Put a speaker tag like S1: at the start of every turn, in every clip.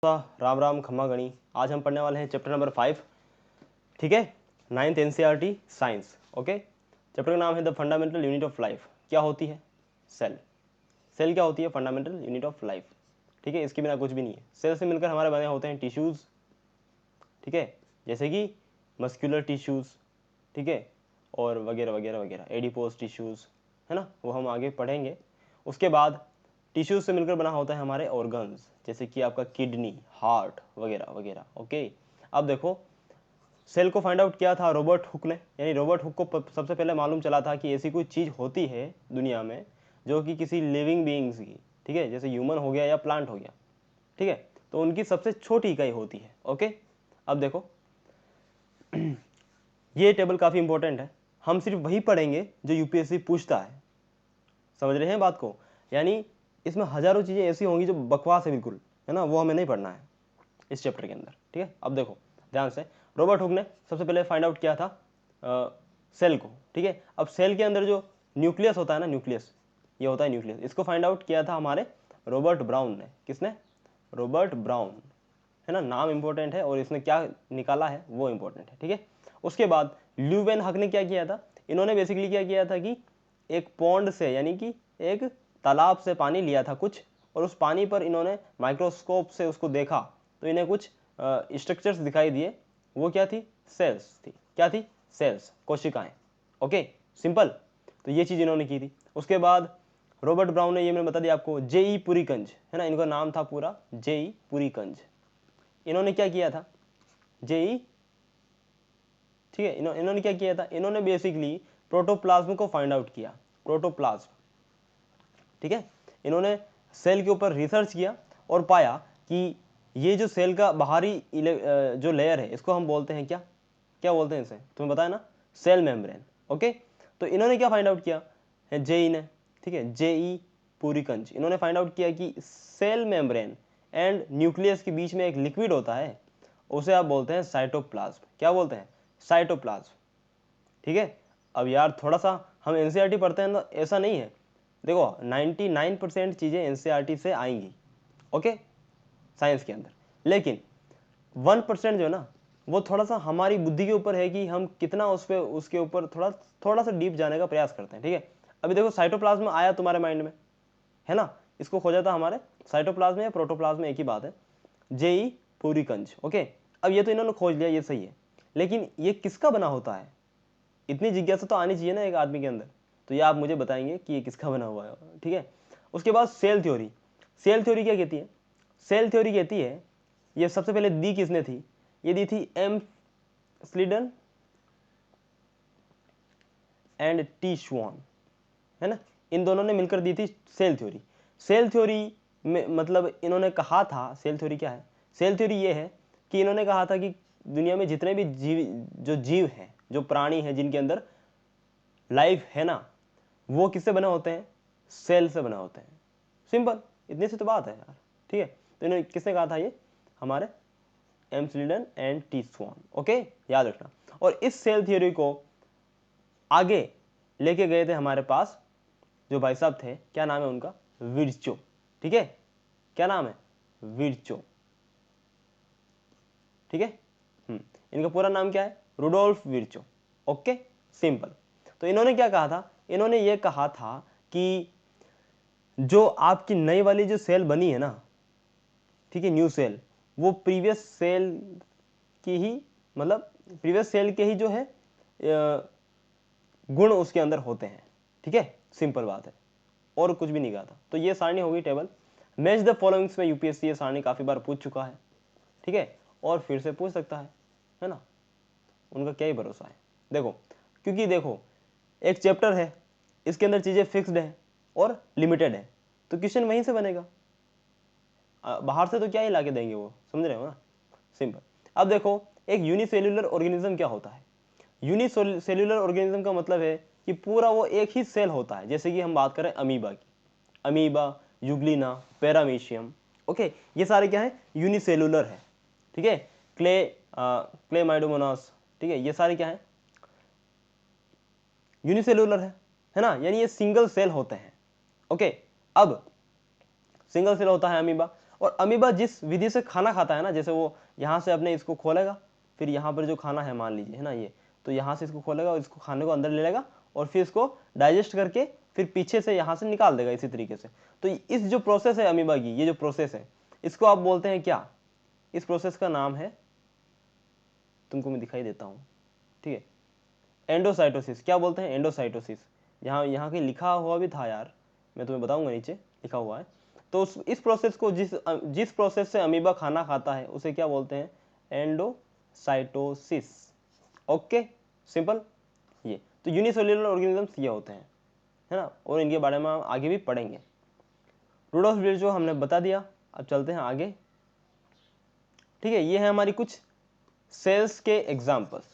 S1: राम राम खम्मा गणी। आज हम पढ़ने वाले हैं चैप्टर नंबर 5, ठीक है, 9th NCERT science. Okay, chapter का नाम है the fundamental unit of life. क्या होती है? सेल। सेल क्या होती है? फंडामेंटल यूनिट ऑफ लाइफ, ठीक है। इसके बिना कुछ भी नहीं है। सेल से मिलकर हमारे बने होते हैं टिश्यूज़, ठीक है, जैसे कि मस्कुलर टिश्यूज़, ठीक है, और वगैरह वगैरह वगैरह, एडिपोज टिश्यूज़, है ना, वो हम आगे पढ़ेंगे। उसके बाद टिश्यूज से मिलकर बना होता है हमारे ऑर्गन्स, जैसे कि आपका किडनी, हार्ट वगैरह वगैरह। ओके, अब देखो, सेल को फाइंड आउट किया था रॉबर्ट हुक ने। यानी रॉबर्ट हुक को सबसे पहले मालूम चला था कि ऐसी कोई चीज़ होती है दुनिया में जो कि किसी लिविंग बीइंग्स की, ठीक है, जैसे ह्यूमन हो गया या प्लांट हो गया, ठीक है, तो उनकी सबसे छोटी इकाई होती है। ओके, अब देखो ये टेबल काफ़ी इंपॉर्टेंट है। हम सिर्फ वही पढ़ेंगे जो यूपीएससी पूछता है। समझ रहे हैं बात को? यानी इसमें हजारों चीज़ें ऐसी होंगी जो बकवास है बिल्कुल, है ना, वो हमें नहीं पढ़ना है इस चैप्टर के अंदर, ठीक है। अब देखो ध्यान से, रॉबर्ट हुक ने सबसे पहले फाइंड आउट किया था सेल को, ठीक है। अब सेल के अंदर जो न्यूक्लियस होता है ना, न्यूक्लियस, ये होता है न्यूक्लियस, इसको फाइंड आउट किया था हमारे रॉबर्ट ब्राउन ने। किसने? रॉबर्ट ब्राउन, है ना। नाम इंपॉर्टेंट है और इसने क्या निकाला है वो इंपॉर्टेंट है, ठीक है। उसके बाद ल्यूवेन हक ने क्या किया था? इन्होंने बेसिकली क्या किया था कि एक पॉन्ड से, यानी कि एक तालाब से पानी लिया था कुछ, और उस पानी पर इन्होंने माइक्रोस्कोप से उसको देखा तो इन्हें कुछ स्ट्रक्चर्स दिखाई दिए। वो क्या थी? सेल्स थी। क्या थी? सेल्स, कोशिकाएं। Okay, simple. तो ये चीज़ इन्होंने की थी। उसके बाद रॉबर्ट ब्राउन ने, ये मैंने बता दिया आपको, जेई पुरीकंज, है ना, इनका नाम था पूरा जेई पुरीकंज। इन्होंने क्या किया था? जेई, ठीक है, इन्होंने क्या किया था? इन्होंने बेसिकली प्रोटोप्लाज्म को फाइंड आउट किया। प्रोटोप्लाज्म, ठीक है। इन्होंने सेल के ऊपर रिसर्च किया और पाया कि ये जो सेल का बाहरी जो लेयर है, इसको हम बोलते हैं क्या? क्या बोलते हैं इसे? तुम्हें बताया ना, सेल मेम्ब्रेन। ओके, तो इन्होंने क्या फाइंड आउट किया है? जेई ने, ठीक है, जेई पुरीकंज, इन्होंने फाइंड आउट किया कि सेल मेम्ब्रेन एंड न्यूक्लियस के बीच में एक लिक्विड होता है, उसे आप बोलते हैं साइटोप्लाज्म। क्या बोलते हैं? साइटोप्लाज्म, ठीक है। अब यार थोड़ा सा हम एनसीईआरटी पढ़ते हैं ना, ऐसा नहीं है। देखो 99% चीज़ें एनसीईआरटी से आएंगी, ओके, साइंस के अंदर, लेकिन 1% जो है ना, वो थोड़ा सा हमारी बुद्धि के ऊपर है कि हम कितना उस पर, उसके ऊपर थोड़ा थोड़ा सा डीप जाने का प्रयास करते हैं, ठीक है। अभी देखो साइटोप्लाज्म आया तुम्हारे माइंड में, है ना, इसको खोजा था हमारे साइटोप्लाज्म या प्रोटोप्लाज्म, एक ही बात है, जेई पुरीकंज। ओके, अब ये तो इन्होंने खोज लिया, ये सही है, लेकिन ये किसका बना होता है? इतनी जिज्ञासा तो आनी चाहिए ना एक आदमी के अंदर। तो ये आप मुझे बताएंगे कि ये किसका बना हुआ है, ठीक है। उसके बाद सेल थ्योरी। सेल थ्योरी क्या कहती है? सेल थ्योरी कहती है, ये सबसे पहले दी किसने थी? ये दी थी एम स्लीडन एंड टी श्वान, है ना, इन दोनों ने मिलकर दी थी सेल थ्योरी। सेल थ्योरी में मतलब इन्होंने कहा था, सेल थ्योरी क्या है? सेल थ्योरी ये है कि इन्होंने कहा था कि दुनिया में जितने भी जीव हैं, जो प्राणी हैं, जिनके अंदर लाइफ है ना, वो किससे बने होते हैं? सेल से बने होते हैं। सिंपल, इतनी सी तो बात है यार, ठीक है। तो इन्होंने किसने कहा था? ये हमारे M Schleiden and T Schwann. Okay, याद रखना। और इस सेल थ्योरी को आगे लेके गए थे हमारे पास जो भाई साहब थे, क्या नाम है उनका? विर्चो, ठीक है। क्या नाम है? विर्चो, ठीक है। इनका पूरा नाम क्या है? Rudolf Virchow. Okay, simple. तो इन्होंने क्या कहा था? इन्होंने ये कहा था कि जो आपकी नई वाली जो सेल बनी है ना, ठीक है, न्यू सेल, वो प्रीवियस सेल की ही, मतलब प्रीवियस सेल के ही जो है गुण उसके अंदर होते हैं, ठीक है, सिंपल बात है, और कुछ भी नहीं कहा था। तो ये सारणी होगी टेबल। मैच द फॉलोइंग्स में यूपीएससी ये सारणी काफी बार पूछ चुका है, ठीक है, और फिर से पूछ सकता है ना, उनका क्या ही भरोसा है। देखो, क्योंकि देखो एक चैप्टर है, इसके अंदर चीजें फिक्स्ड है और लिमिटेड है, तो क्वेश्चन वहीं से बनेगा, बाहर से तो क्या ही लाके देंगे वो, समझ रहे हो ना, सिंपल। अब देखो, एक यूनिसेल्युलर ऑर्गेनिज्म क्या होता है? यूनिसेल्युलर ऑर्गेनिज्म का मतलब है कि पूरा वो एक ही सेल होता है। जैसे कि हम बात करें अमीबा की, अमीबा, यूग्लिना, पैरामीशियम, ओके, ये सारे क्या है? यूनिसेल्युलर है, ठीक है। क्लेमाइडोमोनास, ठीक है, ये सारे क्या है? यूनिसेल्युलर है ना, यानी ये सिंगल सेल होते हैं। ओके, अब सिंगल सेल होता है अमीबा, और अमीबा जिस विधि से खाना खाता है ना, जैसे वो यहाँ से अपने इसको खोलेगा, फिर यहाँ पर जो खाना है मान लीजिए, है ना, ये तो यहाँ से इसको खोलेगा और इसको खाने को अंदर ले लेगा और फिर इसको डाइजेस्ट करके फिर पीछे से यहाँ से निकाल देगा इसी तरीके से। तो इस जो प्रोसेस है अमीबा की, ये जो प्रोसेस है, इसको आप बोलते हैं क्या? इस प्रोसेस का नाम है, तुमको मैं दिखाई देता हूँ, ठीक है, एंडोसाइटोसिस। क्या बोलते हैं? एंडोसाइटोसिस। यहाँ के लिखा हुआ भी था यार, मैं तुम्हें बताऊंगा, नीचे लिखा हुआ है। तो इस प्रोसेस को, जिस प्रोसेस से अमीबा खाना खाता है उसे क्या बोलते हैं? एंडोसाइटोसिस। Okay, simple. ये तो यूनिसेल्युलर ऑर्गेनिजम्स ये होते हैं, है ना, और इनके बारे में हम आगे भी पढ़ेंगे। रूडोल्फ विर्चो हमने बता दिया। अब चलते हैं आगे, ठीक है। ये है हमारी कुछ सेल्स के एग्जाम्पल्स,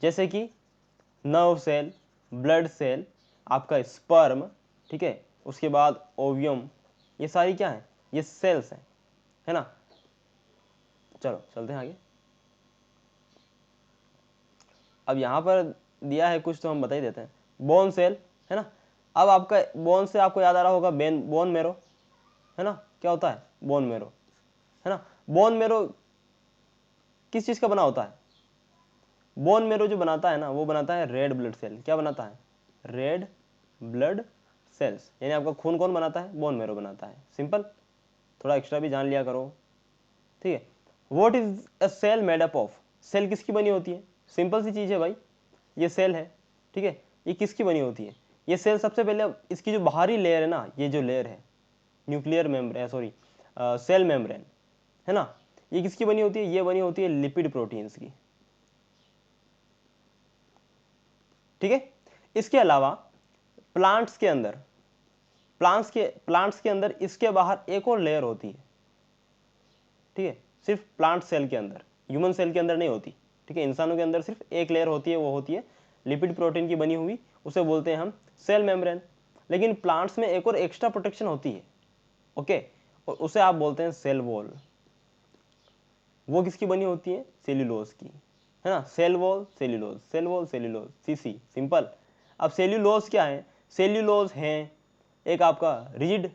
S1: जैसे कि नर्व सेल, ब्लड सेल, आपका स्पर्म, ठीक है, उसके बाद ओवियम, ये सारी क्या है? ये सेल्स हैं, है ना। चलो चलते हैं आगे। अब यहाँ पर दिया है कुछ, तो हम बता ही देते हैं। बोन सेल, है ना। अब आपका बोन से आपको याद आ रहा होगा बोन मेरो, है ना। क्या होता है? बोन मेरो, है ना। बोन मेरो किस चीज का बना होता है? बोन मेरो जो बनाता है ना, वो बनाता है रेड ब्लड सेल। क्या बनाता है? Red blood cells. यानी आपका खून कौन बनाता है? बोन मेरो बनाता है। सिंपल, थोड़ा एक्स्ट्रा भी जान लिया करो, ठीक है। What is a cell made up of? Cell किसकी बनी होती है? सिंपल सी चीज है भाई, ये सेल है, ठीक है। ये किसकी बनी होती है? ये सेल सबसे पहले इसकी जो बाहरी लेयर है ना, ये जो लेयर है nuclear membrane, sorry cell membrane, है ना, ये किसकी बनी होती है? ये बनी होती है लिपिड प्रोटीन्स की, ठीक है। इसके अलावा प्लांट्स के अंदर, प्लांट्स के अंदर इसके बाहर एक और लेयर होती है, ठीक है। सिर्फ प्लांट सेल के अंदर, ह्यूमन सेल के अंदर नहीं होती, ठीक है। इंसानों के अंदर सिर्फ एक लेयर होती है, वो होती है लिपिड प्रोटीन की बनी हुई, उसे बोलते हैं हम सेल मेम्ब्रेन। लेकिन प्लांट्स में एक और एक्स्ट्रा प्रोटेक्शन होती है, ओके, और उसे आप बोलते हैं सेल वॉल। वो किसकी बनी होती है? सेल्यूलोज की, है ना। Cell wall cellulose, cell wall cellulose, CC, simple. अब सेल्यूलोज क्या है? सेल्यूलोज है एक आपका रिजिड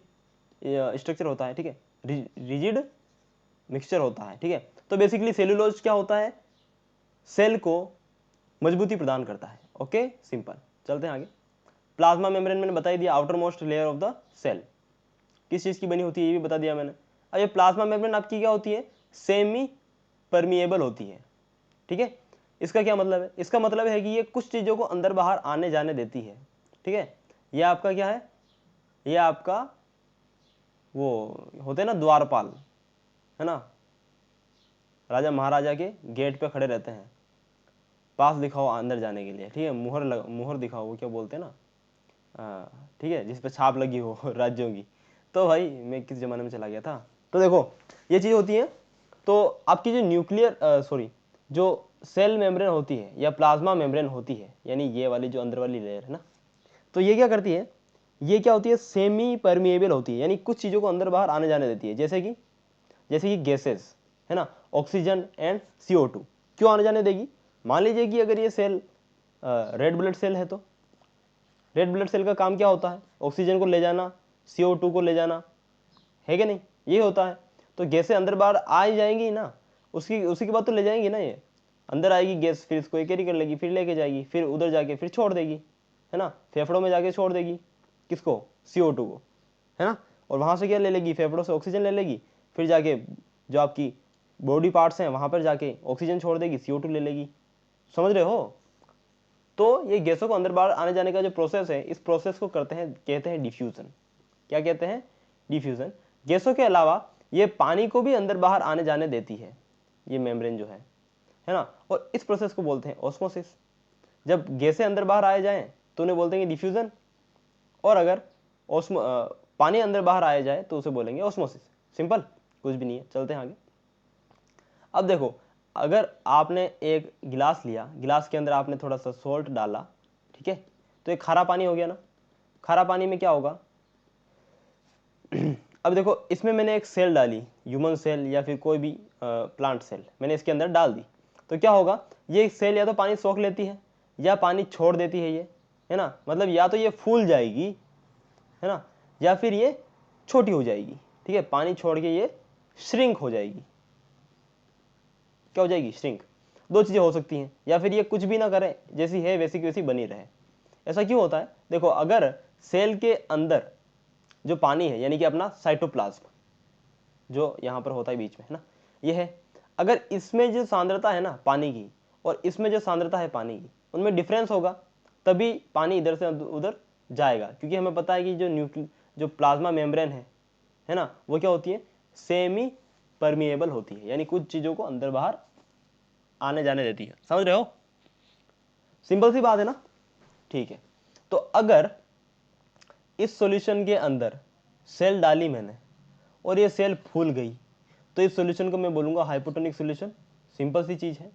S1: स्ट्रक्चर होता है, ठीक है, रिजिड मिक्सचर होता है, ठीक है। तो बेसिकली सेल्यूलोज क्या होता है? सेल को मजबूती प्रदान करता है, ओके, सिंपल। चलते हैं आगे। प्लाज्मा मेम्ब्रेन मैंने बता ही दिया, outermost layer of the cell, किस चीज की बनी होती है ये भी बता दिया मैंने। अब ये प्लाज्मा मेम्ब्रेन आपकी क्या होती है? सेमी परमिएबल होती है, ठीक है। इसका क्या मतलब है? इसका मतलब है कि ये कुछ चीजों को अंदर बाहर आने जाने देती है, ठीक है। ये आपका क्या है? ये आपका वो होते हैं ना द्वारपाल, है ना, राजा महाराजा के गेट पे खड़े रहते हैं, पास दिखाओ अंदर जाने के लिए, ठीक है, मुहर दिखाओ, वो क्या बोलते हैं ना, ठीक है, जिस पे छाप लगी हो राज्यों की। तो भाई मैं किस जमाने में चला गया था। तो देखो ये चीज होती है। तो आपकी जो न्यूक्लियर सॉरी जो सेल मेम्ब्रेन होती है या प्लाज्मा मेम्ब्रेन होती है, यानी ये वाली जो अंदर वाली लेयर है ना, तो ये क्या करती है? ये क्या होती है? सेमी परमिएबल होती है, यानी कुछ चीजों को अंदर बाहर आने जाने देती है, जैसे कि गैसेस, है ना, ऑक्सीजन एंड CO2। क्यों आने जाने देगी? मान लीजिए कि अगर ये सेल रेड ब्लड सेल है, तो रेड ब्लड सेल का काम क्या होता है? ऑक्सीजन को ले जाना, CO2 को ले जाना, है कि नहीं? ये होता है। तो गैसें अंदर बाहर आ ही जाएंगी ना, उसी के बाद तो ले जाएंगी ना, ये अंदर आएगी गैस, फिर इसको कैरी कर लेगी, फिर लेके जाएगी, फिर उधर जाके फिर छोड़ देगी, है ना, फेफड़ों में जाके छोड़ देगी, किसको? CO2 को, है ना। और वहां से क्या ले लेगी? फेफड़ों से ऑक्सीजन ले लेगी, फिर जाके जो आपकी बॉडी पार्ट्स हैं वहां पर जाके ऑक्सीजन छोड़ देगी, CO2 ले लेगी। समझ रहे हो? तो ये गैसों को अंदर बाहर आने जाने का जो प्रोसेस है, इस प्रोसेस को कहते हैं डिफ्यूजन। क्या कहते हैं? डिफ्यूजन। गैसों के अलावा ये पानी को भी अंदर बाहर आने जाने देती है, ये मेम्ब्रेन जो है ना। और इस प्रोसेस को बोलते हैं ऑस्मोसिस। जब गैसें अंदर बाहर आए जाएं तो उन्हें बोलते हैं डिफ्यूजन, और अगर पानी अंदर बाहर आया जाए तो उसे बोलेंगे ऑस्मोसिस। सिंपल, कुछ भी नहीं है। चलते हैं आगे। अब देखो, अगर आपने एक गिलास लिया, गिलास के अंदर आपने थोड़ा सा सॉल्ट डाला, ठीक है, तो एक खारा पानी हो गया ना। खारा पानी में क्या होगा? अब देखो, इसमें मैंने एक सेल डाली, ह्यूमन सेल या फिर कोई भी प्लांट सेल मैंने इसके अंदर डाल दी, तो क्या होगा? ये सेल या तो पानी सोख लेती है या पानी छोड़ देती है, ये, है ना। मतलब या तो ये फूल जाएगी, है ना, या फिर ये छोटी हो जाएगी, ठीक है, पानी छोड़ के ये श्रिंक हो जाएगी। क्या हो जाएगी? श्रिंक। दो चीजें हो सकती हैं, या फिर ये कुछ भी ना करे, जैसी है वैसी की वैसी बनी रहे। ऐसा क्यों होता है? देखो, अगर सेल के अंदर जो पानी है, यानी कि अपना साइटोप्लाज्म जो यहाँ पर होता है बीच में, है ना, ये है, अगर इसमें जो सांद्रता है ना पानी की और इसमें जो सांद्रता है पानी की, उनमें डिफरेंस होगा, तभी पानी इधर से उधर जाएगा। क्योंकि हमें पता है कि जो प्लाज्मा मेम्ब्रेन है ना, वो क्या होती है? सेमी परमिएबल होती है, यानी कुछ चीजों को अंदर बाहर आने जाने देती है। समझ रहे हो? सिंपल सी बात है ना। ठीक है, तो अगर इस सॉल्यूशन के अंदर सेल डाली मैंने और ये सेल फूल गई, तो इस सॉल्यूशन को मैं बोलूंगा हाइपोटोनिक सॉल्यूशन। सिंपल सी चीज है।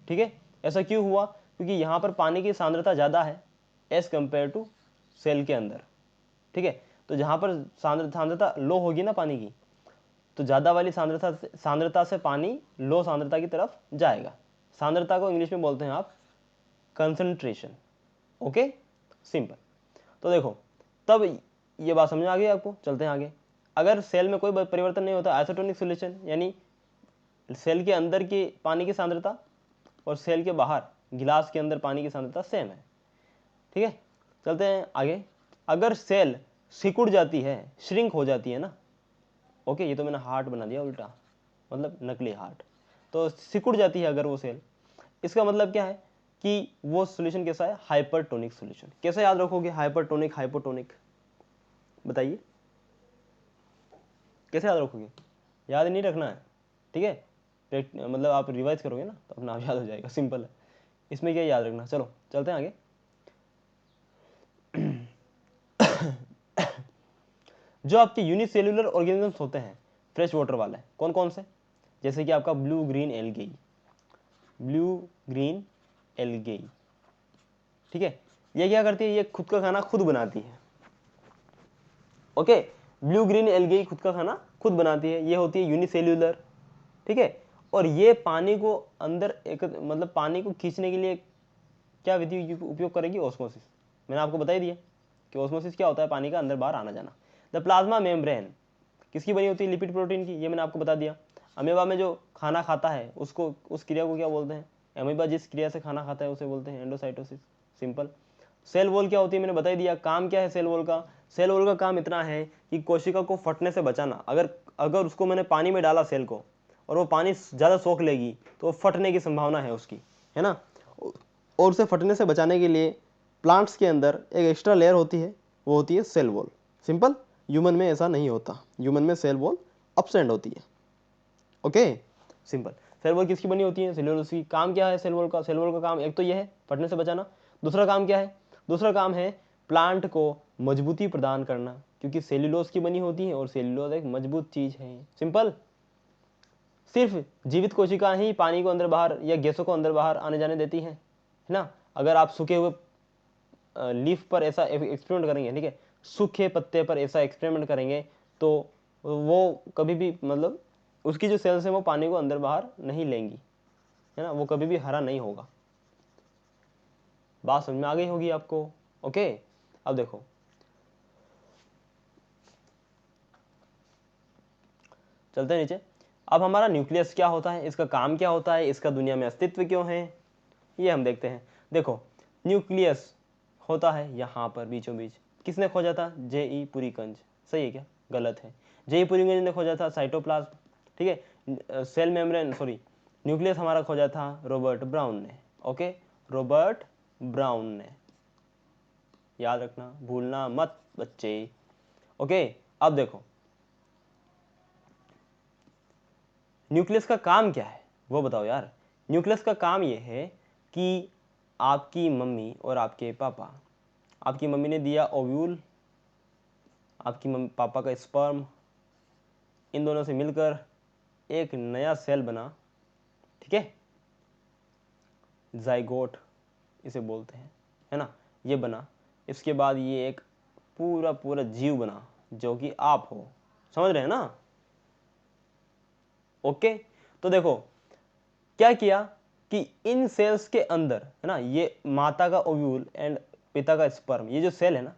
S1: ठीक है, ऐसा क्यों हुआ? क्योंकि यहां पर पानी की सांद्रता ज्यादा है एज कंपेयर टू सेल के अंदर। ठीक है, तो जहां पर सांद्रता लो होगी ना पानी की, तो ज्यादा वाली सांद्रता से पानी लो सांद्रता की तरफ जाएगा। सांद्रता को इंग्लिश में बोलते हैं आप कंसंट्रेशन। Okay, simple. तो देखो, तब ये बात समझ में आ गई आपको। चलते हैं आगे। अगर सेल में कोई परिवर्तन नहीं होता, आइसोटोनिक सॉल्यूशन, यानी सेल के अंदर की पानी की सांद्रता और सेल के बाहर गिलास के अंदर पानी की सांद्रता सेम है। ठीक है, चलते हैं आगे। अगर सेल सिकुड़ जाती है, श्रिंक हो जाती है ना, ओके, ये तो मैंने हार्ट बना दिया उल्टा, मतलब नकली हार्ट। तो सिकुड़ जाती है अगर वो सेल, इसका मतलब क्या है कि वो सॉल्यूशन कैसा है? Hypertonic solution. कैसे याद रखोगे हाइपरटोनिक हाइपोटोनिक? बताइए, कैसे याद रखोगे? याद नहीं रखना है, ठीक है, मतलब आप रिवाइज करोगे ना तो अपना आप याद हो जाएगा। सिंपल है, इसमें क्या याद रखना। चलो चलते हैं आगे। जो आपके यूनिसेल्युलर ऑर्गेनिजम्स होते हैं फ्रेश वाटर वाले, कौन कौन से? जैसे कि आपका blue green algae, blue green algae. ठीक है, ये क्या करती है? ये खुद का खाना खुद बनाती है। ओके, ब्लू ग्रीन एल्गी खुद का खाना खुद बनाती है, ये होती है यूनिसेल्युलर। ठीक है, और ये पानी को अंदर एक मतलब पानी को खींचने के लिए क्या विधि उपयोग करेगी? ऑस्मोसिस। मैंने आपको बता ही दिया कि ऑस्मोसिस क्या होता है, पानी का अंदर बाहर आना जाना। द प्लाज्मा मेम्ब्रेन किसकी बनी होती है? लिपिड प्रोटीन की, ये मैंने आपको बता दिया। अमीबा में जो खाना खाता है उसको, उस क्रिया को क्या बोलते हैं? अमीबा जिस क्रिया से खाना खाता है उसे बोलते हैं एंडोसाइटोसिस। सिंपल। सेल वॉल क्या होती है? मैंने बता ही दिया। काम क्या है सेल वॉल का? सेल वॉल का काम इतना है कि कोशिका को फटने से बचाना। अगर उसको मैंने पानी में डाला सेल को, और वो पानी ज़्यादा सोख लेगी तो फटने की संभावना है उसकी, है ना। और उसे फटने से बचाने के लिए प्लांट्स के अंदर एक एक्स्ट्रा लेयर होती है, वो होती है सेल वॉल। सिंपल। ह्यूमन में ऐसा नहीं होता, ह्यूमन में सेल वॉल अपसेंट होती है। Okay, simple. सेल वॉल किसकी बनी होती है? सेल्यूलोज की। काम क्या है सेल वॉल का? सेल वॉल का काम एक तो यह है फटने से बचाना। दूसरा काम क्या है? दूसरा काम है प्लांट को मजबूती प्रदान करना, क्योंकि सेल्यूलोज की बनी होती है और सेल्यूलोज एक मजबूत चीज है। सिंपल। सिर्फ जीवित कोशिका ही पानी को अंदर बाहर या गैसों को अंदर बाहर आने जाने देती है ना। अगर आप सूखे हुए लीफ पर ऐसा एक्सपेरिमेंट करेंगे, ठीक है, सूखे पत्ते पर ऐसा एक्सपेरिमेंट करेंगे, तो वो कभी भी मतलब उसकी जो सेल्स है वो पानी को अंदर बाहर नहीं लेंगी, है ना, वो कभी भी हरा नहीं होगा। बात समझ में आ गई होगी आपको। ओके, अब देखो, चलते हैं नीचे। अब हमारा न्यूक्लियस क्या होता है, इसका काम क्या होता है, इसका दुनिया में अस्तित्व क्यों है, ये हम देखते हैं। देखो, न्यूक्लियस होता है यहाँ पर बीचों बीच। किसने खोजा था? J.E. पुरीकंज। सही है क्या? गलत है। J.E. पुरीकंज ने खोजा था साइटोप्लाज्म। ठीक है, सेल मेम्ब्रेन सॉरी न्यूक्लियस हमारा खोजा था रॉबर्ट ब्राउन ने। ओके, रॉबर्ट ब्राउन ने, याद रखना, भूलना मत बच्चे। ओके, अब देखो न्यूक्लियस का काम क्या है वो बताओ यार। न्यूक्लियस का काम ये है कि आपकी मम्मी और आपके पापा, आपकी मम्मी ने दिया ओव्यूल, आपकी मम्मी पापा का स्पर्म, इन दोनों से मिलकर एक नया सेल बना। ठीक है, जाइगोट इसे बोलते हैं, है ना, ये बना। इसके बाद ये एक पूरा पूरा जीव बना जो कि आप हो। समझ रहे हैं ना? ओके, तो देखो क्या किया कि इन सेल्स के अंदर, है ना, ये माता का ओव्यूल एंड पिता का स्पर्म, ये जो सेल है ना,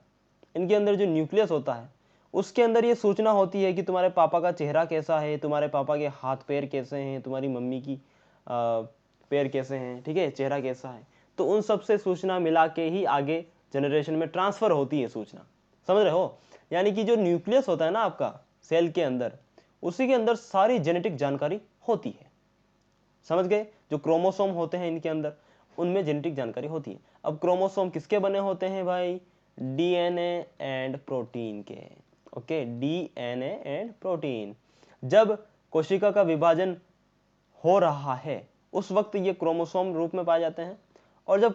S1: इनके अंदर जो न्यूक्लियस होता है उसके अंदर ये सूचना होती है कि तुम्हारे पापा का चेहरा कैसा है, तुम्हारे पापा के हाथ पैर कैसे हैं, तुम्हारी मम्मी की पैर कैसे हैं, ठीक है, चेहरा कैसा है। तो उन सब से सूचना मिला के ही आगे जनरेशन में ट्रांसफर होती है सूचना, समझ रहे हो। यानी कि जो न्यूक्लियस होता है ना आपका सेल के अंदर, उसी के अंदर सारी जेनेटिक जानकारी होती है, समझ गए। जो क्रोमोसोम होते हैं इनके अंदर, उनमें जेनेटिक जानकारी होती है। अब क्रोमोसोम किसके बने होते हैं भाई, डीएनए एंड प्रोटीन के। Okay, DNA and protein. जब कोशिका का विभाजन हो रहा है उस वक्त ये क्रोमोसोम रूप में पाए जाते हैं, और जब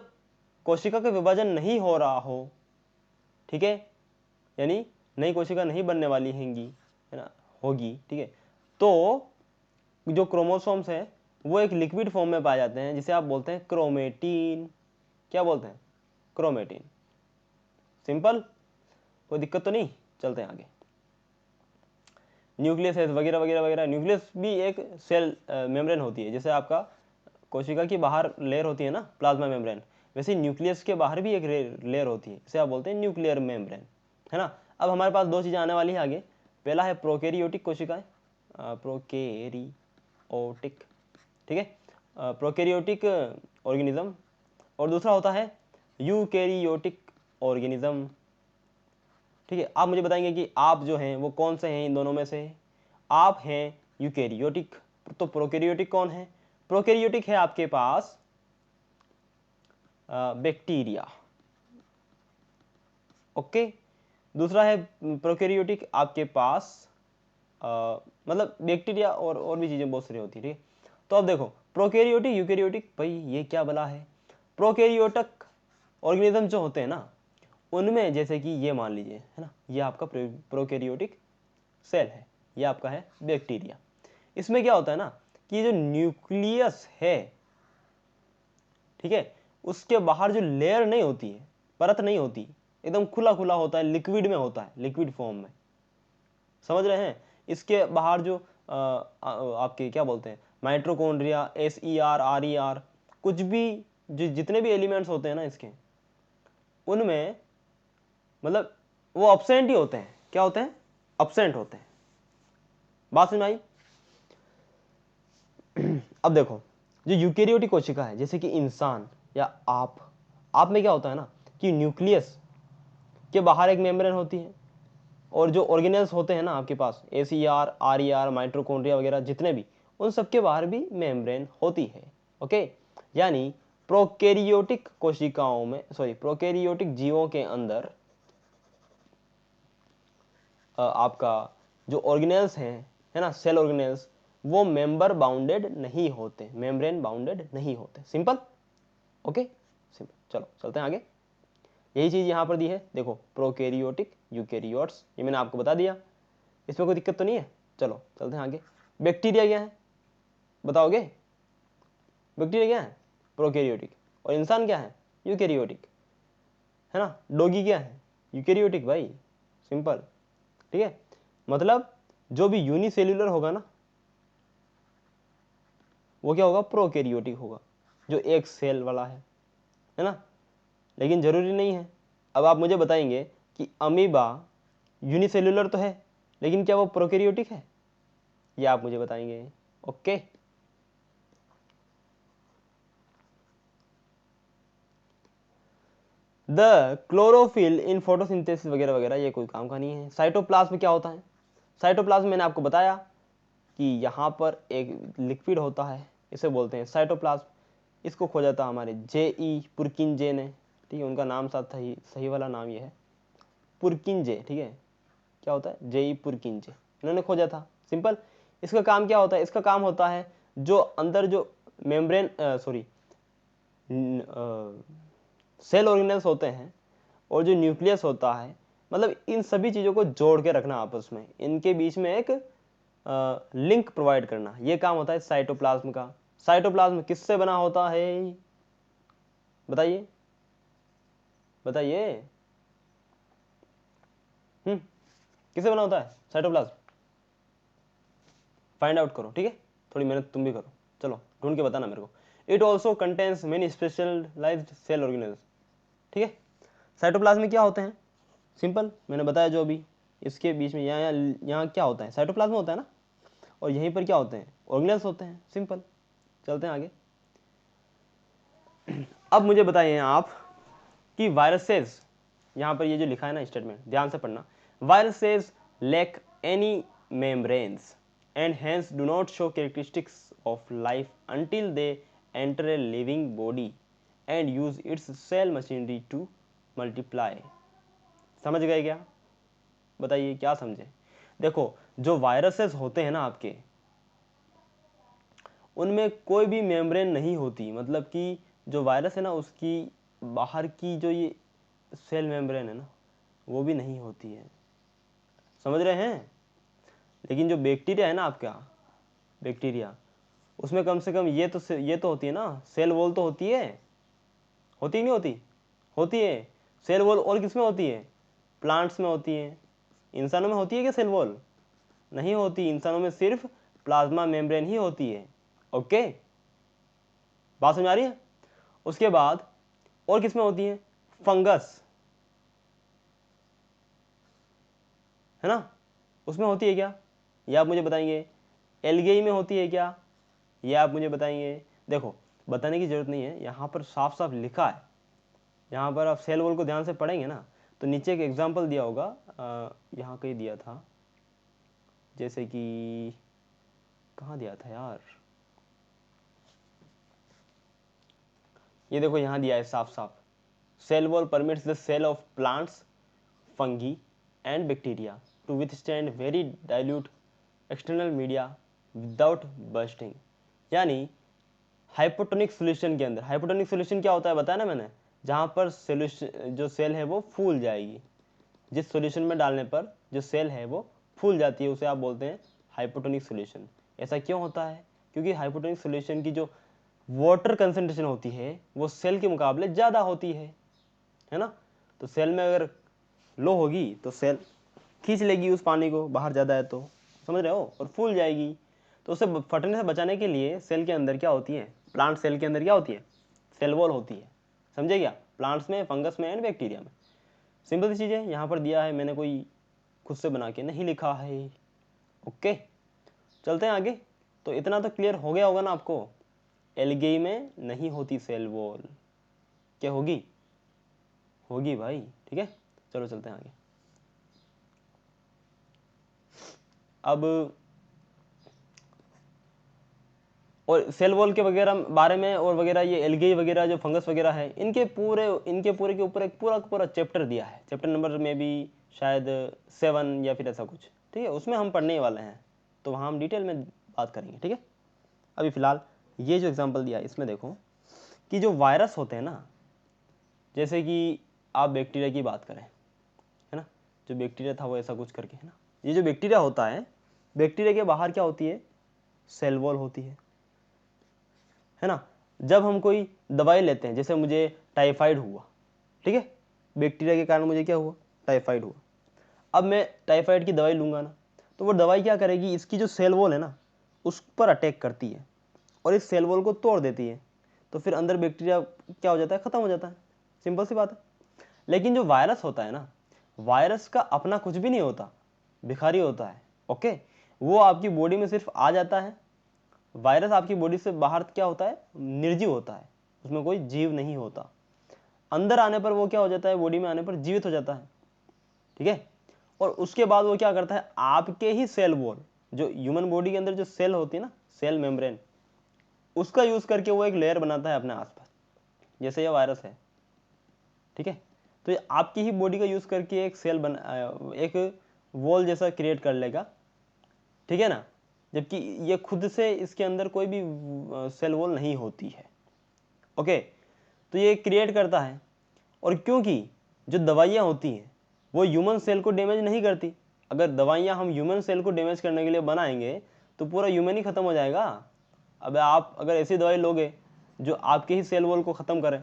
S1: कोशिका का विभाजन नहीं हो रहा हो, ठीक है, यानी नई कोशिका नहीं बनने वाली हैंगी, है ना, होगी, ठीक है, तो जो क्रोमोसोम्स है वो एक लिक्विड फॉर्म में पाए जाते हैं जिसे आप बोलते हैं क्रोमेटीन। क्या बोलते हैं, क्रोमेटीन। सिंपल, कोई दिक्कत तो नहीं, चलते हैं आगे। न्यूक्लियस है वगैरह वगैरह वगैरह। न्यूक्लियस भी एक सेल मेम्ब्रेन होती है, जैसे आपका कोशिका की बाहर लेयर होती है ना प्लाज्मा मेम्ब्रेन, वैसे न्यूक्लियस के बाहर भी एक लेयर होती है, इसे आप बोलते हैं न्यूक्लियर मेम्ब्रेन, है ना। अब हमारे पास दो चीज़ें आने वाली है आगे। पहला है प्रोकैरियोटिक कोशिकाएं, प्रोकैरियोटिक, ठीक है, प्रोकैरियोटिक ऑर्गेनिज्म, और दूसरा होता है यूकैरियोटिक ऑर्गेनिज्म, ठीक है। आप मुझे बताएंगे कि आप जो हैं वो कौन से हैं इन दोनों में से। आप हैं यूकैरियोटिक, तो प्रोकैरियोटिक कौन है, प्रोकैरियोटिक है आपके पास बैक्टीरिया, ओके। दूसरा है प्रोकैरियोटिक आपके पास मतलब बैक्टीरिया और भी चीज़ें बहुत सारी होती है, ठीक है। तो अब देखो प्रोकैरियोटिक यूकैरियोटिक, भाई ये क्या बला है। प्रोकैरियोटिक ऑर्गेनिज्म जो होते हैं ना, उनमें जैसे कि ये मान लीजिए, है ना, ये आपका प्रोकैरियोटिक सेल है, ये आपका है बैक्टीरिया। इसमें क्या होता है ना कि जो न्यूक्लियस है, ठीक है, उसके बाहर जो लेयर नहीं होती है, परत नहीं होती, एकदम खुला खुला होता है, लिक्विड में होता है, लिक्विड फॉर्म में, समझ रहे हैं। इसके बाहर जो आपके क्या बोलते हैं माइटोकॉन्ड्रिया, SER, RER, कुछ भी जो जितने भी एलिमेंट्स होते हैं ना इसके, उनमें मतलब वो अब्सेंट ही होते हैं। क्या होते हैं, अब्सेंट होते हैं। बात समझ में आई। अब देखो जो यूकैरियोटिक कोशिका है, जैसे कि इंसान या आप में क्या होता है ना कि न्यूक्लियस के बाहर एक मेम्ब्रेन होती है, और जो ऑर्गेनेल्स होते हैं ना आपके पास SER, RER, माइटोकॉन्ड्रिया वगैरह जितने भी, उन सबके बाहर भी मेम्ब्रेन होती है, ओके। यानी प्रोकैरियोटिक कोशिकाओं में, सॉरी प्रोकैरियोटिक जीवों के अंदर आपका जो ऑर्गेनेल्स हैं, है ना, सेल ऑर्गेनेल्स, वो मेंबर बाउंडेड नहीं होते, मेम्ब्रेन बाउंडेड नहीं होते। Simple, okay, simple. चलो चलते हैं आगे। यही चीज यहां पर दी है, देखो प्रोकैरियोटिक यूकैरियोट्स, ये मैंने आपको बता दिया, इसमें कोई दिक्कत तो नहीं है। चलो चलते हैं आगे। बैक्टीरिया क्या है बताओगे, बैक्टीरिया क्या है, प्रोकैरियोटिक, और इंसान क्या है, यूकैरियोटिक, है ना। डॉगी क्या है, यूकैरियोटिक भाई, सिंपल, ठीक है। मतलब जो भी यूनिसेल्युलर होगा ना वो क्या होगा, प्रोकैरियोटिक होगा, जो एक सेल वाला है ना। लेकिन जरूरी नहीं है। अब आप मुझे बताएंगे कि अमीबा यूनिसेल्युलर तो है, लेकिन क्या वो प्रोकैरियोटिक है, ये आप मुझे बताएंगे, okay. The chlorophyll in photosynthesis वगैरह वगैरह, ये कोई काम का नहीं है। साइटोप्लाज्म क्या होता है, साइटोप्लाज्म मैंने आपको बताया कि यहाँ पर एक लिक्विड होता है, इसे बोलते हैं साइटोप्लाज्म। इसको खोजा था हमारे JE पुरकिंजे ने, ठीक है, उनका नाम साथ सही सही वाला नाम ये है पुरकिंजे, ठीक है। क्या होता है, JE पुरकिंजे, इन्होंने खोजा था। सिंपल। इसका काम क्या होता है, इसका काम होता है जो अंदर जो मेम्ब्रेन सॉरी सेल ऑर्गेनेल्स होते हैं और जो न्यूक्लियस होता है, मतलब इन सभी चीज़ों को जोड़ के रखना आपस में, इनके बीच में एक लिंक प्रोवाइड करना, ये काम होता है साइटोप्लाज्म का। साइटोप्लाज्म किससे बना होता है बताइए, बताइए। किससे बना होता है साइटोप्लाज्म, फाइंड आउट करो, ठीक है, थोड़ी मेहनत तुम भी करो, चलो ढूंढ के बताना मेरे को। It also contains many specialised cell organelles, ठीक है। साइटोप्लाज्म में क्या होते हैं, सिंपल मैंने बताया जो अभी, इसके बीच में यहाँ क्या होता है, साइटोप्लाज्म होता है ना, और यहीं पर क्या होते हैं, ऑर्गेनेल्स होते हैं। सिंपल। चलते हैं आगे। अब मुझे बताइए आप कि वायरसेस, यहाँ पर ये जो लिखा है ना स्टेटमेंट, ध्यान से पढ़ना। Viruses lack any membranes and hence do not show characteristics of life until they enter a living body and use its cell machinery to multiply. समझ गए क्या? बताइए क्या समझे? देखो, जो वायरसेस होते हैं ना आपके, उनमें कोई भी मेम्ब्रेन नहीं होती, मतलब कि जो वायरस है ना उसकी बाहर की जो ये सेल मेम्ब्रेन है ना वो भी नहीं होती है। समझ रहे हैं? लेकिन जो बैक्टीरिया है ना आपका, बैक्टीरिया, उसमें कम से कम ये तो होती है ना, सेल वॉल तो होती है। होती नहीं होती? होती है। सेल वॉल और किस में होती है? प्लांट्स में होती है। इंसानों में होती है क्या सेल वॉल? नहीं होती। इंसानों में सिर्फ प्लाज्मा मेम्ब्रेन ही होती है। ओके, बात समझ आ रही है? उसके बाद और किस में होती है? फंगस, है ना, उसमें होती है क्या? ये आप मुझे बताएंगे। एल्गे में होती है क्या? ये आप मुझे बताएंगे। देखो, बताने की जरूरत नहीं है, यहाँ पर साफ साफ लिखा है। यहाँ पर आप सेल वॉल को ध्यान से पढ़ेंगे ना तो नीचे एक एग्जाम्पल दिया होगा, यहाँ कहीं दिया था, जैसे कि कहाँ दिया था यार, ये देखो यहाँ दिया है साफ साफ। Cell wall permits the cell of plants, fungi and bacteria to withstand very dilute external media without bursting. यानी हाइपोटोनिक सॉल्यूशन के अंदर, हाइपोटोनिक सॉल्यूशन क्या होता है बताया ना मैंने, जहाँ पर सोल्यूशन जो सेल है वो फूल जाएगी, जिस सॉल्यूशन में डालने पर जो सेल है वो फूल जाती है, उसे आप बोलते हैं हाइपोटोनिक सॉल्यूशन। ऐसा क्यों होता है? क्योंकि हाइपोटोनिक सॉल्यूशन की जो वाटर कंसंट्रेशन होती है वो सेल के मुकाबले ज़्यादा होती है ना। तो सेल में अगर लो होगी तो सेल खींच लेगी उस पानी को, बाहर ज़्यादा है तो, समझ रहे हो, और फूल जाएगी। तो उसे फटने से बचाने के लिए सेल के अंदर क्या होती है, प्लांट सेल के अंदर क्या होती है, सेल वॉल होती है। समझे क्या? प्लांट्स में, फंगस में एंड बैक्टीरिया में। सिंपल सी चीज़ है, यहाँ पर दिया है, मैंने कोई खुद से बना के नहीं लिखा है। ओके, चलते हैं आगे। तो इतना तो क्लियर हो गया होगा ना आपको, एल्गे में नहीं होती सेल वॉल। क्या होगी? होगी भाई, ठीक है। चलो चलते हैं आगे। अब और सेल वॉल के वगैरह बारे में और वगैरह, ये एल्गे वगैरह जो फंगस वगैरह है, इनके पूरे के ऊपर एक पूरा का पूरा चैप्टर दिया है। चैप्टर नंबर में भी शायद 7 या फिर ऐसा कुछ, ठीक है, उसमें हम पढ़ने वाले हैं, तो वहाँ हम डिटेल में बात करेंगे, ठीक है। अभी फ़िलहाल ये जो एग्जांपल दिया है इसमें देखो कि जो वायरस होते हैं ना, जैसे कि आप बैक्टीरिया की बात करें, है ना, जो बैक्टीरिया था वो ऐसा कुछ करके, है ना, ये जो बैक्टीरिया होता है, बैक्टीरिया के बाहर क्या होती है, सेल वॉल होती है ना। जब हम कोई दवाई लेते हैं, जैसे मुझे टाइफाइड हुआ, ठीक है, बैक्टीरिया के कारण मुझे क्या हुआ, टाइफाइड हुआ। अब मैं टाइफाइड की दवाई लूंगा ना, तो वो दवाई क्या करेगी, इसकी जो सेल वॉल है ना उस पर अटैक करती है और इस सेल वॉल को तोड़ देती है, तो फिर अंदर बैक्टीरिया क्या हो जाता है, खत्म हो जाता है। सिंपल सी बात है। लेकिन जो वायरस होता है ना, वायरस का अपना कुछ भी नहीं होता, भिखारी होता है। ओके, वो आपकी बॉडी में सिर्फ आ जाता है। वायरस आपकी बॉडी से बाहर क्या होता है, निर्जीव होता है, उसमें कोई जीव नहीं होता। अंदर आने पर वो क्या हो जाता है, बॉडी में आने पर जीवित हो जाता है, ठीक है। और उसके बाद वो क्या करता है, आपके ही सेल वॉल, जो ह्यूमन बॉडी के अंदर जो सेल होती है ना, सेल मेम्ब्रेन, उसका यूज करके वो एक लेयर बनाता है अपने आसपास, जैसे ये वायरस है, ठीक है। तो ये आपकी ही बॉडी का यूज करके एक सेल एक वॉल जैसा क्रिएट कर लेगा, ठीक है ना, जबकि ये खुद से इसके अंदर कोई भी सेल वॉल नहीं होती है। ओके, तो ये क्रिएट करता है। और क्योंकि जो दवाइयाँ होती हैं वो ह्यूमन सेल को डैमेज नहीं करती, अगर दवाइयाँ हम ह्यूमन सेल को डैमेज करने के लिए बनाएंगे तो पूरा ह्यूमन ही खत्म हो जाएगा। अब आप अगर ऐसी दवाई लोगे जो आपके ही सेल वॉल को ख़त्म करे,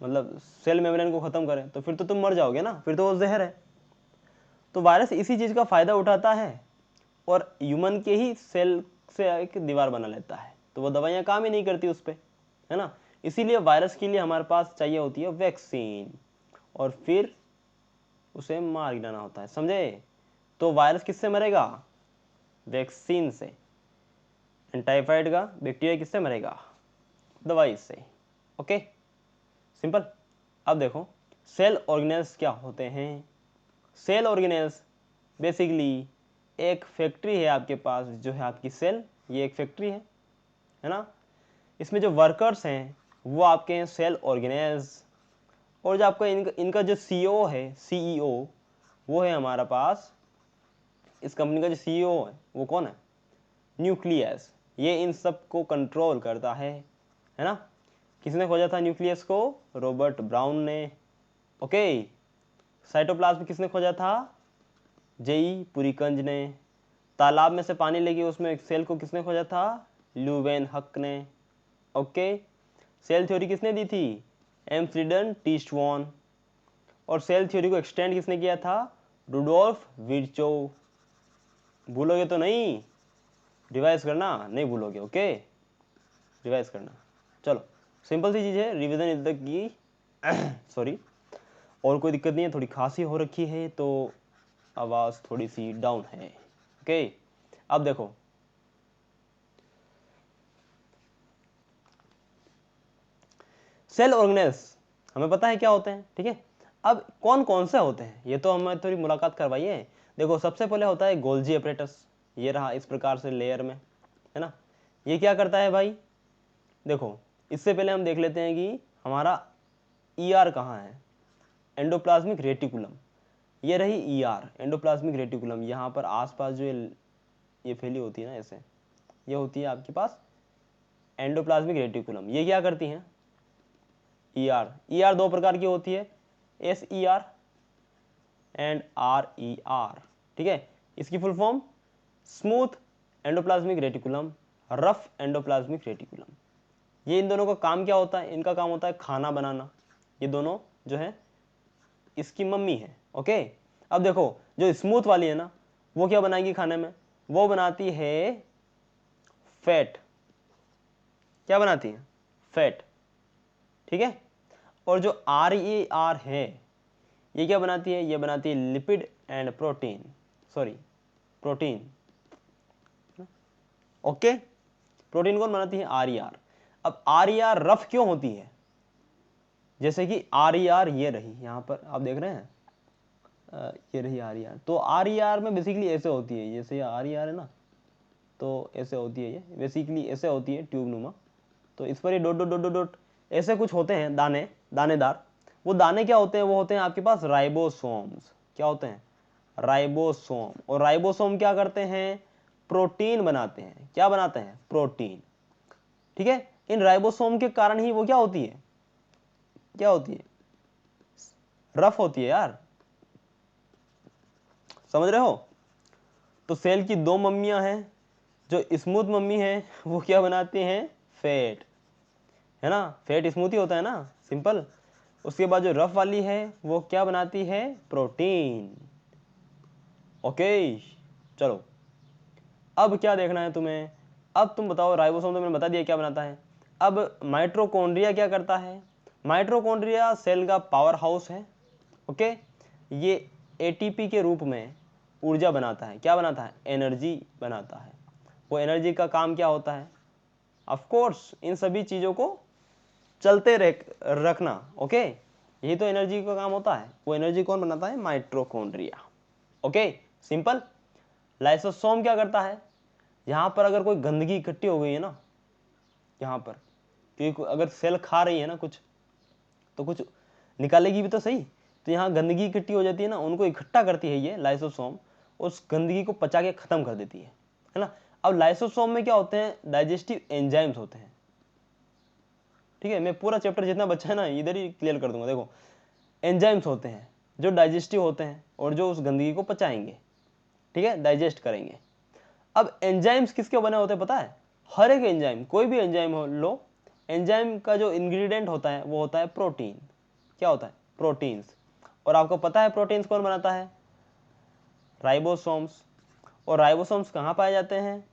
S1: मतलब सेल मेम्ब्रेन को ख़त्म करे, तो फिर तो तुम मर जाओगे ना, फिर तो वो जहर है। तो वायरस इसी चीज़ का फ़ायदा उठाता है और ह्यूमन के ही सेल से एक दीवार बना लेता है, तो वो दवाइयाँ काम ही नहीं करती उस पर, है ना। इसीलिए वायरस के लिए हमारे पास चाहिए होती है वैक्सीन, और फिर उसे मार गिराना होता है, समझे। तो वायरस किससे मरेगा? वैक्सीन से। एंड टाइफाइड का बैक्टीरिया किससे मरेगा? दवाई से। Okay, simple. अब देखो सेल ऑर्गेनेल्स क्या होते हैं। सेल ऑर्गेनेल्स बेसिकली एक फैक्ट्री है आपके पास, जो है आपकी सेल, ये एक फैक्ट्री है ना। इसमें जो वर्कर्स हैं वो आपके हैं सेल ऑर्गेनेल्स, और जो आपका इनका जो सीईओ है, सीईओ, वो है हमारा पास, इस कंपनी का जो सीईओ है वो कौन है? न्यूक्लियस। ये इन सब को कंट्रोल करता है ना। किसने खोजा था न्यूक्लियस को? रॉबर्ट ब्राउन ने। ओके, साइटोप्लाज्म किसने खोजा था? जेई पुरीकंज ने। तालाब में से पानी लेके उसमें एक सेल को किसने खोजा था? ल्यूवेनहक ने। ओके, सेल थ्योरी किसने दी थी? Amsterdam T sworn. और सेल थ्योरी को एक्सटेंड किसने किया था? रुडोल्फ विर्चोव। भूलोगे तो नहीं, रिवाइज करना, नहीं भूलोगे। ओके, रिवाइज करना। चलो, सिंपल सी चीज है, revision is the key. Sorry, और कोई दिक्कत नहीं है, थोड़ी खांसी हो रखी है तो आवाज थोड़ी सी डाउन है। ओके, अब देखो सेल ऑर्गेनेल्स हमें पता है क्या होते हैं, ठीक है। अब कौन कौन से होते हैं ये तो हमें थोड़ी मुलाकात करवाइए। देखो सबसे पहले होता है गोल्जी अपरेटस, ये रहा इस प्रकार से लेयर में, है ना। ये क्या करता है भाई? देखो इससे पहले हम देख लेते हैं कि हमारा ईआर कहाँ है। एंडोप्लाज्मिक रेटिकुलम, ये रही ईआर, एंडोप्लाज्मिक रेटिकुलम। यहाँ पर आसपास जो ये फैली होती है ना, ऐसे ये होती है आपके पास एंडोप्लाज्मिक रेटिकुलम। ये क्या करती हैं? ईआर। ईआर दो प्रकार की होती है, एसईआर एंड आरईआर, ठीक है। इसकी full form smooth endoplasmic reticulum, rough endoplasmic reticulum. ये इन दोनों का काम क्या होता है? इनका काम होता है खाना बनाना। ये दोनों जो है इसकी मम्मी है। ओके, अब देखो जो स्मूथ वाली है ना, वो क्या बनाएगी खाने में? वो बनाती है फैट। क्या बनाती है? फैट, ठीक है। और जो आरईआर है, ये क्या बनाती है? ये बनाती है lipid and protein, sorry protein. Okay, protein कौन बनाती है? आरईआर। अब आरईआर रफ क्यों होती है? जैसे कि आरईआर ये रही, यहां पर आप देख रहे हैं, ये रही आरईआर। तो आरईआर में बेसिकली ऐसे होती है, जैसे आरईआर है ना, तो ऐसे होती है, ये बेसिकली ऐसे होती है ट्यूब नुमा। तो इस पर ये dot dot dot dot dot ऐसे कुछ होते हैं दाने, दानेदार। वो दाने क्या होते हैं? वो होते हैं आपके पास राइबोसोम्स। क्या होते हैं? राइबोसोम। और राइबोसोम क्या करते हैं? प्रोटीन बनाते हैं। क्या बनाते हैं? प्रोटीन, ठीक है। इन राइबोसोम के कारण ही वो क्या होती है? क्या होती है? रफ होती है यार, समझ रहे हो। तो सेल की दो मम्मियां हैं। जो स्मूथ मम्मी है वो क्या बनाती हैं? फैट, है ना। फैट स्मूथ ही होता है ना, सिंपल। उसके बाद जो रफ वाली है वो क्या बनाती है? प्रोटीन। ओके, चलो अब क्या देखना है तुम्हें? अब तुम बताओ, राइबोसोम तो मैंने बता दिया क्या बनाता है। अब माइटोकॉन्ड्रिया क्या करता है? माइटोकॉन्ड्रिया सेल का पावर हाउस है। ओके, ये एटीपी के रूप में ऊर्जा बनाता है। क्या बनाता है? एनर्जी बनाता है। वो एनर्जी का काम क्या होता है? ऑफ कोर्स इन सभी चीजों को चलते रखना। ओके, यही तो एनर्जी का काम होता है। वो एनर्जी कौन बनाता है? माइटोकॉन्ड्रिया। Okay, simple. लाइसोसोम क्या करता है? यहां पर अगर कोई गंदगी इकट्ठी हो गई है ना, यहां पर, क्योंकि अगर सेल खा रही है ना कुछ, तो कुछ निकालेगी भी तो सही। तो यहाँ गंदगी इकट्ठी हो जाती है ना, उनको इकट्ठा करती है ये लाइसोसोम, उस गंदगी को पचा के खत्म कर देती है ना। अब लाइसोसोम में क्या होते हैं? डाइजेस्टिव एंजाइम्स होते हैं, ठीक है। मैं पूरा चैप्टर जितना बचा है ना इधर ही क्लियर कर दूंगा। देखो एंजाइम्स होते हैं जो डाइजेस्टिव होते हैं और जो उस गंदगी को पचाएंगे, ठीक है, डाइजेस्ट करेंगे। अब एंजाइम्स किसके बने होते हैं पता है? हर एक एंजाइम, कोई भी एंजाइम हो लो, एंजाइम का जो इंग्रेडिएंट होता है वो होता है प्रोटीन। क्या होता है? प्रोटीन्स। और आपको पता है प्रोटीन्स कौन बनाता है? राइबोसोम्स। और राइबोसोम्स कहाँ पाए जाते हैं?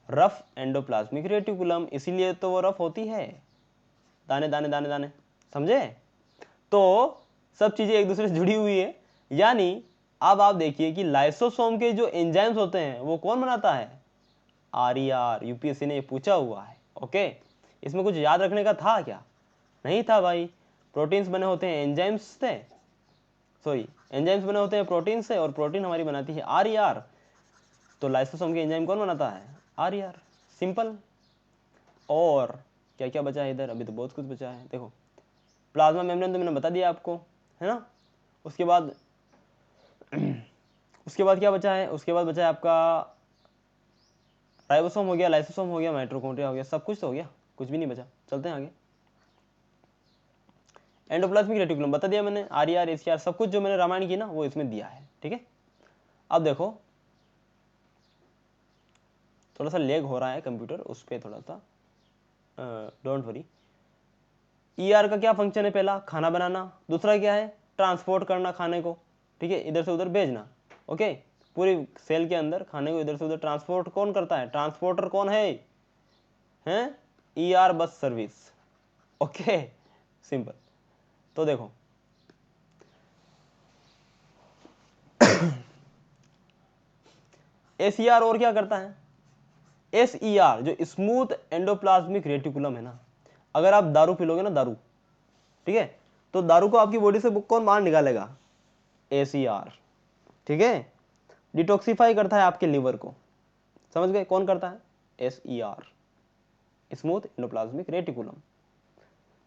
S1: रफ एंडोप्लाज्मिक रेटिकुलम, इसीलिए तो वो रफ होती है, दाने दाने दाने दाने, समझे। तो सब चीजें एक दूसरे से जुड़ी हुई है। यानी अब आप देखिए कि लाइसोसोम के जो एंजाइम्स होते हैं वो कौन बनाता है? RER। यूपीएससी ने ये पूछा हुआ है। ओके, इसमें कुछ याद रखने का था क्या? नहीं था भाई। प्रोटीन्स बने होते हैं एंजाइम्स से, सॉरी एंजाइम्स बने होते हैं प्रोटीन से, और प्रोटीन हमारी बनाती है RER। तो लाइसोसोम के एंजाइम कौन बनाता है? RER। सिंपल। और क्या क्या बचा है इधर? अभी तो बहुत कुछ बचा है। देखो प्लाज्मा मेम्ब्रेन तो मैंने बता दिया आपको, है ना। उसके बाद क्या बचा है? उसके बाद बचा है आपका राइबोसोम हो गया, लाइसोसोम हो गया, माइटोकॉन्ड्रिया हो गया, सब कुछ तो हो गया, कुछ भी नहीं बचा। चलते हैं आगे। एंडोप्लाज्मिक रेटिकुलम बता दिया मैंने, RER ACR सब कुछ जो मैंने रामायण की ना वो इसमें दिया है। ठीक है, अब देखो थोड़ा सा लेग हो रहा है कंप्यूटर, उस पर थोड़ा सा डोंट वरी। ER का क्या फंक्शन है? पहला खाना बनाना, दूसरा क्या है? ट्रांसपोर्ट करना खाने को, ठीक है, इधर से उधर भेजना। ओके, पूरी सेल के अंदर खाने को इधर से उधर ट्रांसपोर्ट कौन करता है? ट्रांसपोर्टर कौन है? हैं? ER bus service. Okay, simple. तो देखो SER और क्या करता है? SER जो स्मूथ एंडोप्लाज्मिक रेटिकुलम है ना, अगर आप दारू पी लोगे ना, दारू, ठीक है, तो दारू को आपकी बॉडी से कौन बाहर निकालेगा? ACR। ठीक है, डिटॉक्सिफाई करता है आपके लिवर को। समझ गए कौन करता है? SER, smooth endoplasmic reticulum.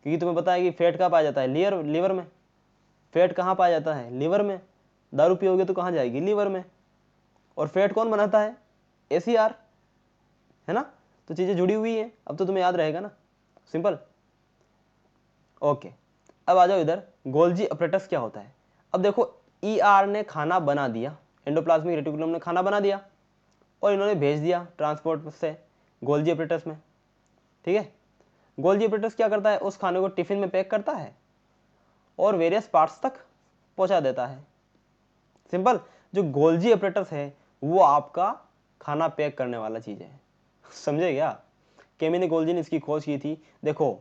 S1: क्योंकि तुम्हें पता है कि फैट कहाँ पाया जाता है? लीवर में। फैट कहाँ पाया जाता है? लीवर में। दारू पियोगे तो कहाँ जाएगी? लीवर में। और फैट कौन बनाता है? ACR, है ना। तो चीजें जुड़ी हुई है, अब तो तुम्हें याद रहेगा ना। सिंपल। ओके, अब आ जाओ इधर। गोल्जी अपरेटस क्या होता है? अब देखो ER ने खाना बना दिया, एंडोप्लाज्मिक रेटिकुलम ने खाना बना दिया, और इन्होंने भेज दिया ट्रांसपोर्ट से गोल्जी अपरेटस में। ठीक है, गोल्जी अपरेटस क्या करता है? उस खाने को टिफिन में पैक करता है और वेरियस पार्ट्स तक पहुंचा देता है। सिंपल। जो गोल्जी अपरेटस है वो आपका खाना पैक करने वाला चीज है। समझे क्या? केमिनी गोल्जी ने इसकी खोज की थी। देखो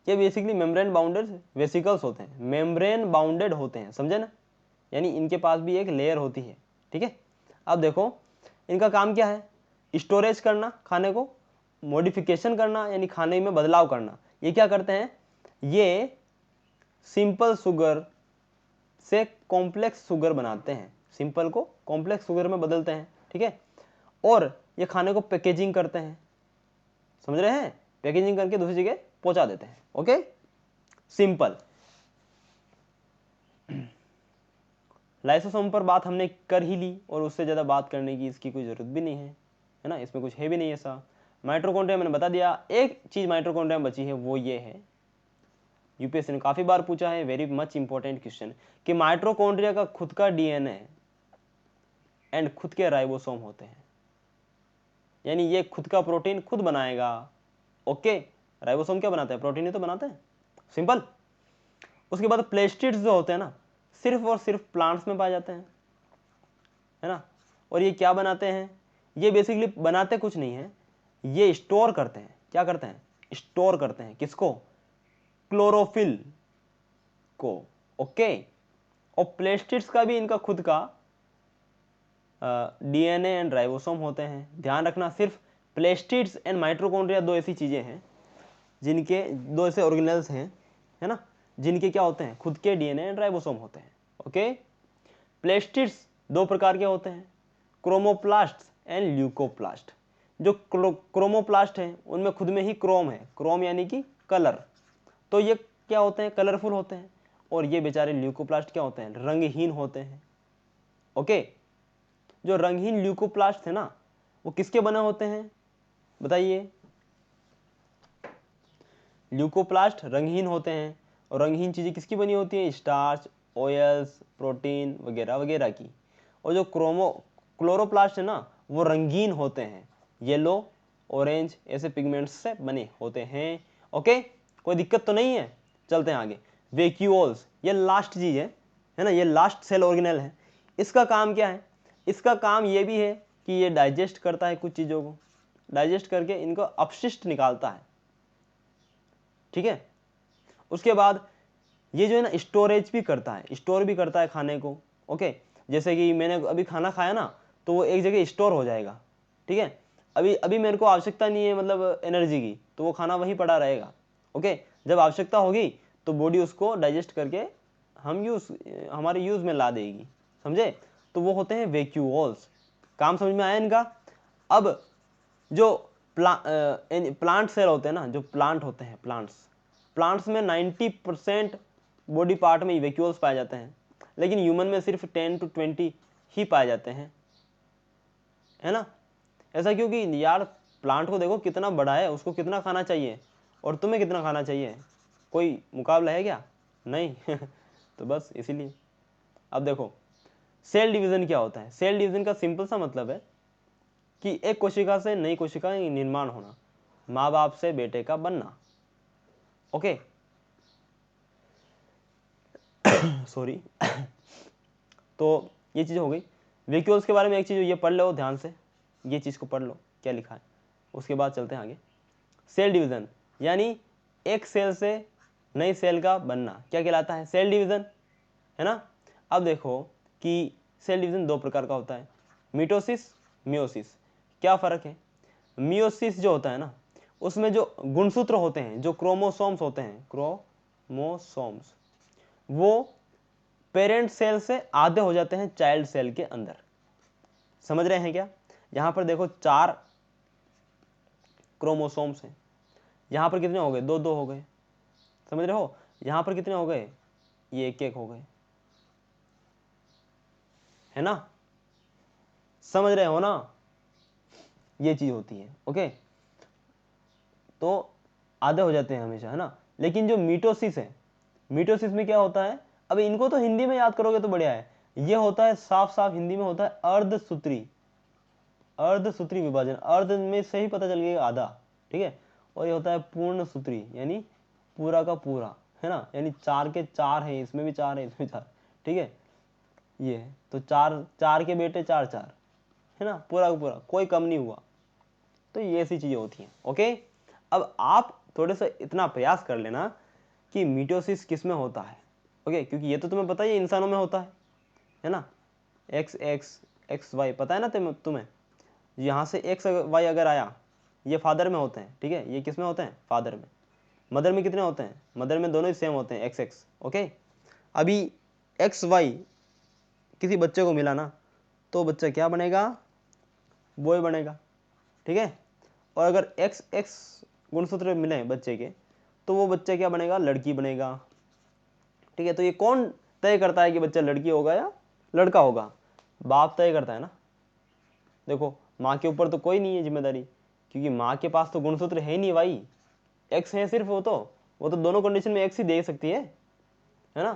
S1: ये बेसिकली मेम्ब्रेन बाउंडेड वेसिकल्स होते हैं, मेम्ब्रेन बाउंडेड होते हैं, समझे ना। यानी इनके पास भी एक लेयर होती है। ठीक है, अब देखो इनका काम क्या है? स्टोरेज करना खाने को, मॉडिफिकेशन करना यानी खाने में बदलाव करना। ये क्या करते हैं? ये सिंपल शुगर से कॉम्प्लेक्स शुगर बनाते हैं, सिंपल को कॉम्प्लेक्स शुगर में बदलते हैं। ठीक है, और ये खाने को पैकेजिंग करते हैं, समझ रहे हैं, पैकेजिंग करके दूसरी जगह पहुंचा देते हैं। Okay, simple. लाइसोसोम पर बात हमने कर ही ली, और उससे ज़्यादा बात करने की इसकी कोई ज़रूरत भी नहीं है ना, इसमें कुछ है भी नहीं ऐसा। माइटोकॉन्ड्रिया मैंने बता दिया। एक चीज़ माइटोकॉन्ड्रिया में बची है, वो ये है, यूपीएससी ने काफ़ी बार पूछा है, वेरी मच इंपॉर्टेंट क्वेश्चन, कि माइटोकॉन्ड्रिया का खुद का DNA एंड खुद के राइबोसोम होते हैं, यानी ये खुद का प्रोटीन खुद बनाएगा। ओके, राइबोसोम क्या बनाते हैं? प्रोटीन ही तो बनाते हैं। सिंपल। उसके बाद प्लेस्टिड्स जो होते हैं ना, सिर्फ और सिर्फ प्लांट्स में पाए जाते हैं, है ना। और ये क्या बनाते हैं? ये बेसिकली बनाते कुछ नहीं है, ये स्टोर करते हैं। क्या करते हैं? स्टोर करते हैं। किसको? क्लोरोफिल को। ओके, और प्लेस्टिड्स का भी इनका खुद का DNA एंड राइबोसोम होते हैं। ध्यान रखना, सिर्फ प्लेस्टिड्स एंड माइटोकॉन्ड्रिया दो ऐसी चीजें हैं जिनके, दो ऐसे ऑर्गेनेल्स हैं, है ना, जिनके क्या होते हैं? खुद के DNA एंड राइबोसोम होते हैं। ओके, प्लेस्टिड्स दो प्रकार के होते हैं, क्रोमोप्लास्ट एंड ल्यूकोप्लास्ट। जो क्रोमोप्लास्ट हैं उनमें खुद में ही क्रोम है, क्रोम यानी कि कलर, तो ये क्या होते हैं? कलरफुल होते हैं। और ये बेचारे ल्यूकोप्लास्ट क्या होते हैं? रंगहीन होते हैं। ओके, जो रंगहीन ल्यूकोप्लास्ट है ना, वो किसके बने होते हैं बताइए? ल्यूकोप्लास्ट रंगहीन होते हैं, और रंगहीन चीजें किसकी बनी होती हैं? स्टार्च, ऑयल्स, प्रोटीन वगैरह वगैरह की। और जो क्लोरोप्लास्ट है ना, वो रंगीन होते हैं, येलो, ऑरेंज ऐसे पिगमेंट्स से बने होते हैं। ओके, कोई दिक्कत तो नहीं है? चलते हैं आगे। वैक्यूल्स, ये लास्ट चीज है ना, ये लास्ट सेल ऑर्गेनेल है। इसका काम क्या है? इसका काम ये भी है कि ये डाइजेस्ट करता है कुछ चीजों को, डाइजेस्ट करके इनको अपशिष्ट निकालता है। ठीक है, उसके बाद ये जो है ना स्टोरेज भी करता है, स्टोर भी करता है खाने को। ओके, जैसे कि मैंने अभी खाना खाया ना, तो वो एक जगह स्टोर हो जाएगा, ठीक है। अभी अभी मेरे को आवश्यकता नहीं है मतलब एनर्जी की, तो वो खाना वहीं पड़ा रहेगा। ओके, जब आवश्यकता होगी तो बॉडी उसको डाइजेस्ट करके हमारे यूज़ में ला देगी, समझे। तो वो होते हैं वैक्यूओल्स। काम समझ में आया इनका। अब जो प्लांट सेल होते हैं ना, जो प्लांट होते हैं, प्लांट्स में 90% बॉडी पार्ट में वैक्यूल्स पाए जाते हैं, लेकिन ह्यूमन में सिर्फ 10 to 20 ही पाए जाते हैं, है ना। ऐसा क्योंकि यार प्लांट को देखो कितना बड़ा है, उसको कितना खाना चाहिए और तुम्हें कितना खाना चाहिए, कोई मुकाबला है क्या? नहीं तो बस इसीलिए। अब देखो सेल डिवीजन क्या होता है। सेल डिवीजन का सिंपल सा मतलब है कि एक कोशिका से नई कोशिका का निर्माण होना, माँ बाप से बेटे का बनना। ओके सॉरी तो ये चीज़ हो गई। वैक्यूल्स के बारे में एक चीज़ ये पढ़ लो ध्यान से, ये चीज़ को पढ़ लो क्या लिखा है, उसके बाद चलते हैं आगे। सेल डिवीजन यानी एक सेल से नई सेल का बनना क्या कहलाता है? सेल डिवीजन, है ना। अब देखो कि सेल डिवीजन दो प्रकार का होता है, मिटोसिस, मियोसिस। क्या फ़र्क है? मियोसिस जो होता है ना, उसमें जो गुणसूत्र होते हैं, जो क्रोमोसोम्स होते हैं, क्रोमोसोम्स, वो पेरेंट सेल से आधे हो जाते हैं चाइल्ड सेल के अंदर। समझ रहे हैं क्या? यहां पर देखो 4 क्रोमोसोम्स हैं, यहां पर कितने हो गए? 2-2 हो गए। समझ रहे हो? यहां पर कितने हो गए? ये 1-1 हो गए, है ना। समझ रहे हो ना? ये चीज होती है। ओके, तो आधे हो जाते हैं हमेशा, है ना। लेकिन जो मिटोसिस है, मिटोसिस में क्या होता है? अब इनको तो हिंदी में याद करोगे तो बढ़िया है। ये होता है साफ साफ हिंदी में होता है अर्धसूत्री, अर्धसूत्री विभाजन। अर्ध में से ही पता चल गया आधा, ठीक है। और ये होता है पूर्ण सूत्री, यानी पूरा का पूरा, है ना। यानी 4 के 4 है, इसमें भी 4 है, इसमें 4, ठीक है। ये है तो 4 के बेटे 4-4, है ना, पूरा का पूरा, कोई कम नहीं हुआ। तो ये ऐसी चीजें होती हैं। ओके, अब आप थोड़े सा इतना प्रयास कर लेना कि मिटोसिस किस में होता है। ओके, क्योंकि ये तो तुम्हें पता ही है इंसानों में होता है ना। एक्स एक्स एक्स वाई पता है ना तुम्हें। यहाँ से एक्स वाई अगर आया, ये फादर में होते हैं, ठीक है। ये किस में होते हैं? फादर में। मदर में कितने होते हैं? मदर में दोनों ही सेम होते हैं, एक्स एक्स। ओके, अभी एक्स वाई किसी बच्चे को मिला ना, तो बच्चा क्या बनेगा? बॉय बनेगा, ठीक है। और अगर एक्स एक्स गुणसूत्र मिले बच्चे के, तो वो बच्चा क्या बनेगा? लड़की बनेगा, ठीक है। तो ये कौन तय करता है कि बच्चा लड़की होगा या लड़का होगा? बाप तय करता है ना। देखो माँ के ऊपर तो कोई नहीं है जिम्मेदारी, क्योंकि माँ के पास तो गुणसूत्र है नहीं भाई, एक्स है सिर्फ। वो तो दोनों कंडीशन में एक्स ही दे सकती है ना।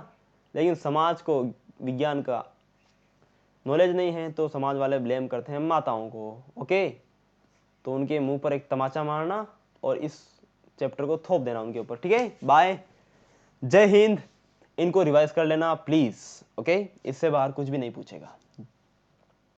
S1: लेकिन समाज को विज्ञान का नॉलेज नहीं है, तो समाज वाले ब्लेम करते हैं माताओं को। ओके, तो उनके मुंह पर एक तमाचा मारना और इस चैप्टर को थोप देना उनके ऊपर, ठीक है। बाय, जय हिंद। इनको रिवाइज कर लेना प्लीज। ओके, इससे बाहर कुछ भी नहीं पूछेगा।